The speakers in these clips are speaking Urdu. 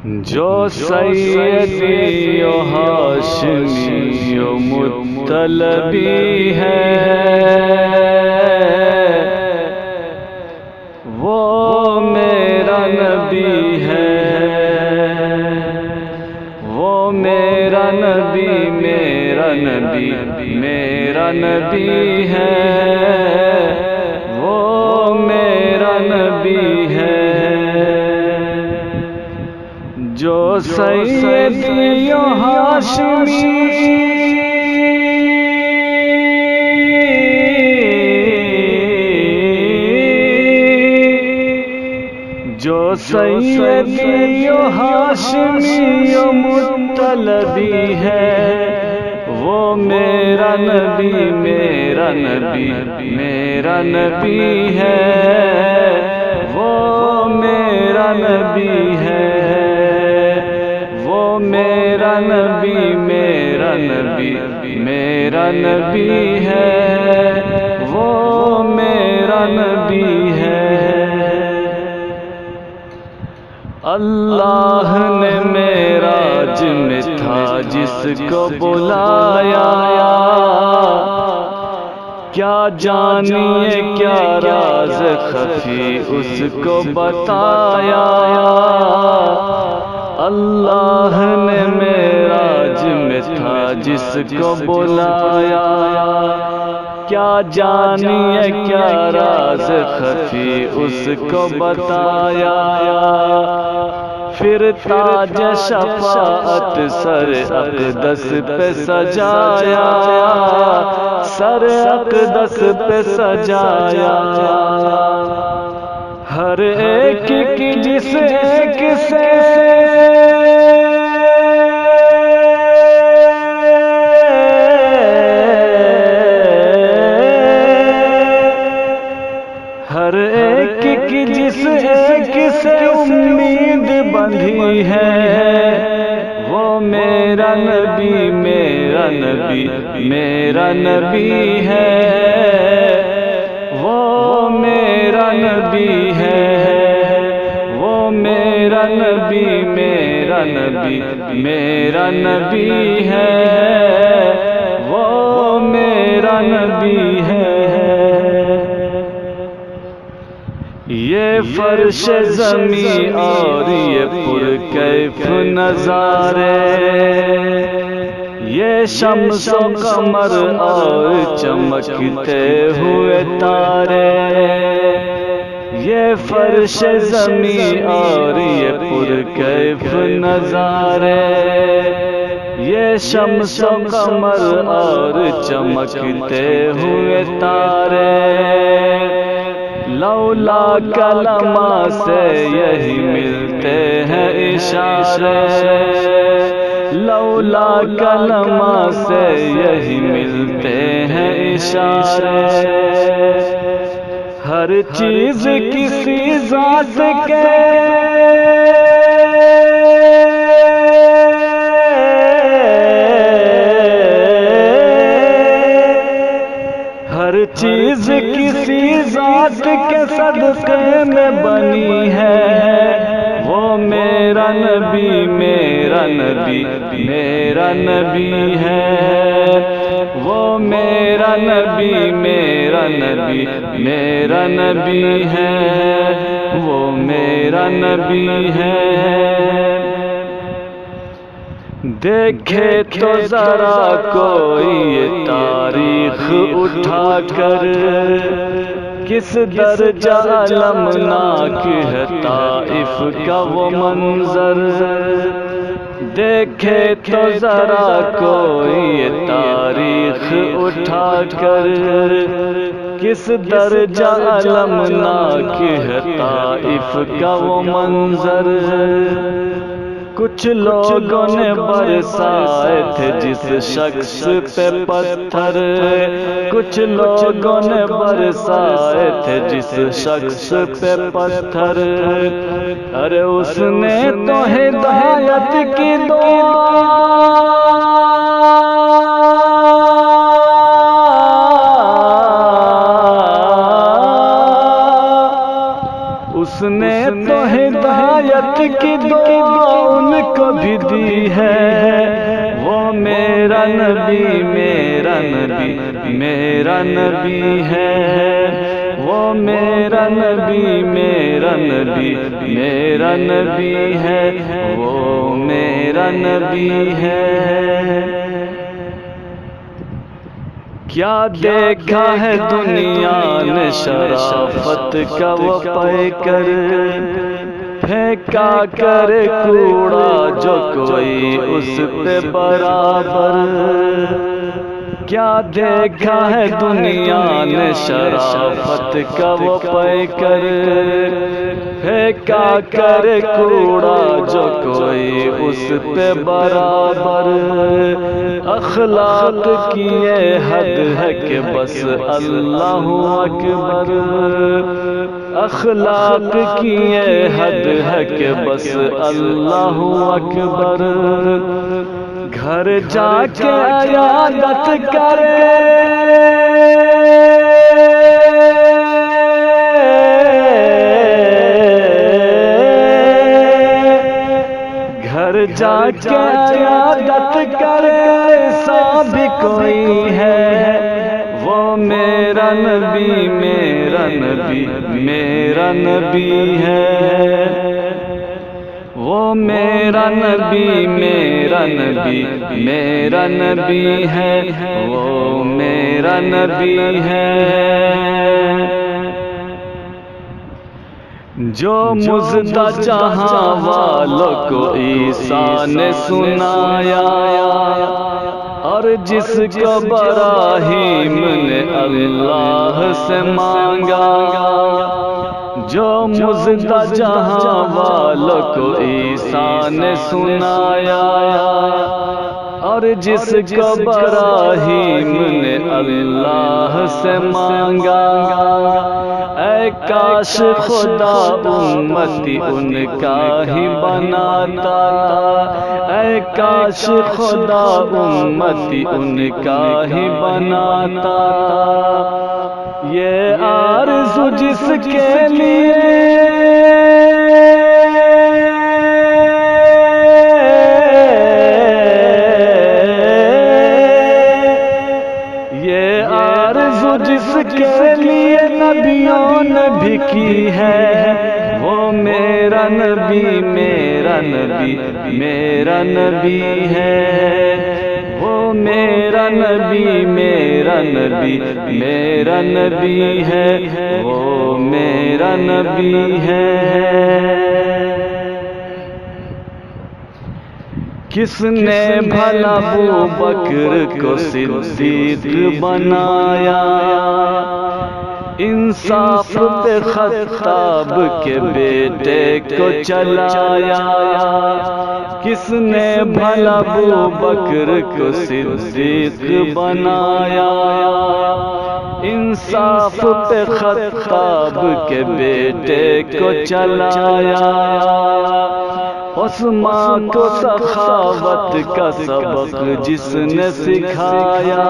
جو سیدی و ہاشمی و مطلبی ہے وہ میرا نبی ہے، وہ میرا نبی، میرا نبی، میرا نبی ہے، وہ میرا نبی ہے۔ جو سیدی و ہاشمی جو سیدی و ہاشمی و مطلبی ہے وہ میرا نبی، میرا نبی، میرا نبی ہے، وہ میرا نبی ہے، وہ میرا نبی، میرا نبی، میرا نبی ہے، وہ میرا نبی ہے۔ اللہ نے معراج میں تھا جس کو بلایا، کیا جانیے کیا راز خفی اس کو بتایا۔ اللہ نے معراج میں تھا جس کو بلایا، کیا جانیے کیا راز خفی اس کو بتایا۔ پھر تاج شفاعت سر اقدس پہ سجایا، سر اقدس پہ سجایا، ہر ایک کی جس ایک سے ہر ایک کی جس ایک سے امید بندھی ہے وہ میرا نبی، میرا نبی، میرا نبی ہے، وہ میرا نبی ہے، وہ میرا نبی، میرا نبی، میرا نبی ہے، وہ میرا نبی ہے۔ یہ فرش زمین اور یہ پرکیف نظارے، یہ شمس و قمر اور چمکتے ہوئے تارے، یہ فرش زمین اور یہ پرکیف نظارے، یہ شمس و قمر اور چمکتے ہوئے تارے، لولا کلمہ سے یہی ملتے ہیں اشارے، لولا کلمہ سے یہی ملتے ہیں اشارے، ہر چیز کسی ذات کے ہر چیز کسی ذات کے صدقے میں بنی ہے وہ میرا نبی، میرا نبی، میرا نبی ہے، وہ میرا نبی، میرا نبی، میرا نبی ہے، وہ میرا نبی ہے۔ دیکھے تو ذرا کوئی یہ تاریخ اٹھا کر، کس درجہ المناک ہے طائف کا وہ منظر، دیکھے تو ذرا کوئی یہ تاریخ اٹھا کر، کس درجہ المناک ہے طائف کا وہ منظر، کچھ لوگوں نے برسائے تھے جس شخص پہ پتھر، کچھ لوگوں نے برسائے تھے جس شخص پہ پتھر، ارے اس نے تو ہدایت کی دعا اس نے تو ہدایت کی دعا ان کو بھی دی ہے، وہ میرا نبی میرا نبی میرا نبی ہے، وہ میرا نبی میرا نبی میرا نبی ہے، وہ میرا نبی ہے۔ کیا دیکھا ہے دنیا نے شرافت کا وہ پے کر، پھینکا کر کوڑا جو کوئی اس پہ برابر۔ کیا دیکھا ہے دنیا نے شرافت کا وہ پے کر، پھینکا کر کوڑا جو کوئی اس پہ برابر۔ اخلاق کی یہ حد ہے کہ بس اللہ اکبر، اخلاق کی یہ حد ہے کہ بس اللہ اکبر۔ گھر جا کے عیادت کرے گھر جا کے عیادت کرے ایسا بھی کوئی ہے، وہ میرا نبی میرا نبی میرا نبی ہے، وہ میرا نبی میرا نبی میرا نبی ہے، وہ میرا نبی ہے۔ جو مژدہ جہاں والوں کو عیسیٰ نے سنایا، اور جس کو ابراہیم نے اللہ سے مانگا، جو مژدہ جہاں والوں کو عیسیٰ نے سنایا، اور جس کو ابراہیم نے اللہ سے مانگا۔ اے کاش خدا امتی ان کا ہی بناتا، اے کاش خدا امتی ان کا ہی بناتا۔ یہ آرزو جس کے لیے جس کے لیے نبیوں نے بھی کی ہے، وہ میرا نبی میرا نبی میرا نبی ہے، وہ میرا نبی میرا نبی میرا نبی ہے، وہ میرا نبی ہے۔ کس نے بھلا ابو بکر کو صدیق بنایا، انصاف پہ خطاب کے بیٹے کو چلایا۔ کس نے بھلا ابو بکر کو صدیق بنایا، انصاف پہ خطاب کے بیٹے کو چلایا۔ عثمان کو سخاوت کا سبق جس نے سکھایا،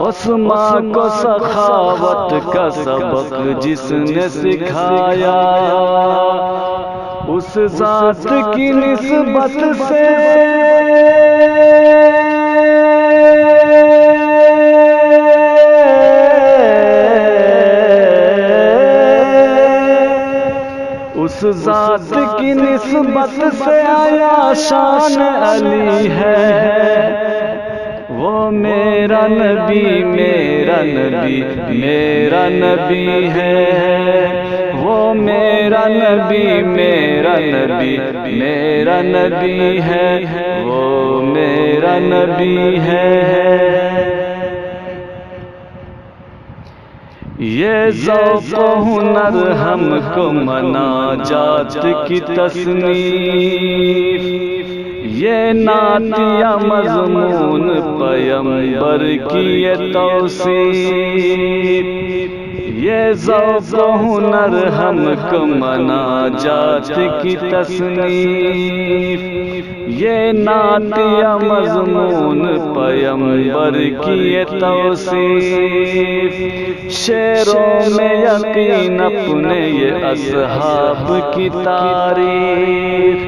عثمان کو سخاوت کا سبق جس نے سکھایا، اس ذات کی نسبت سے اس ذات کی نسبت سے آیا شان علی ہے، وہ میرا نبی میرا نبی میرا نبی ہے، وہ میرا نبی میرا نبی میرا نبی ہے، وہ میرا نبی ہے۔ یہ ذوق و ہنر ہم کو مناجات کی تصنیف، یہ نعتیہ مضمون پیمبر کی یہ توصیف، یہ ذوق و ہنر ہم کو مناجات کی تصنیف، یہ نعت یا مضمون پیمبر کی یہ توصیف، شعروں میں یقین اپنے یہ اصحاب کی تعریف،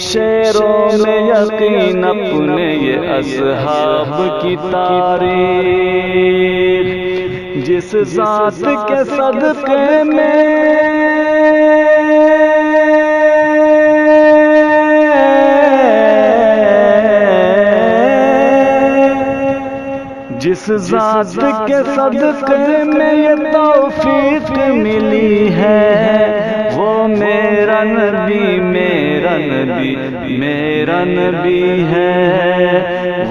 شعروں میں یقین اپنے یہ اصحاب کی تعریف، جس ذات کے صدقے میں جس ذات کے صدقے میں یہ توفیق ملی ہے، وہ میرا نبی میرا نبی میرا نبی ہے،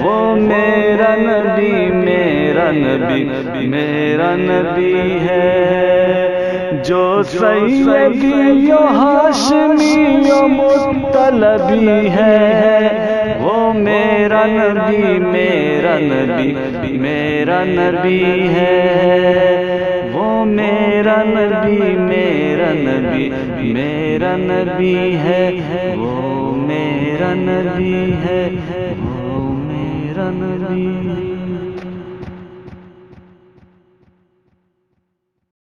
وہ میرا نبی میرا نبی میرا نبی ہے، جو سیدی و ہاشمی و مطلبی ہے، وہ میرا نبی میرا نبی میرا نبی ہے، وہ میرا نبی میرا نبی میرا نبی ہے، وہ میرا نبی ہے، وہ میرا نبی ہے۔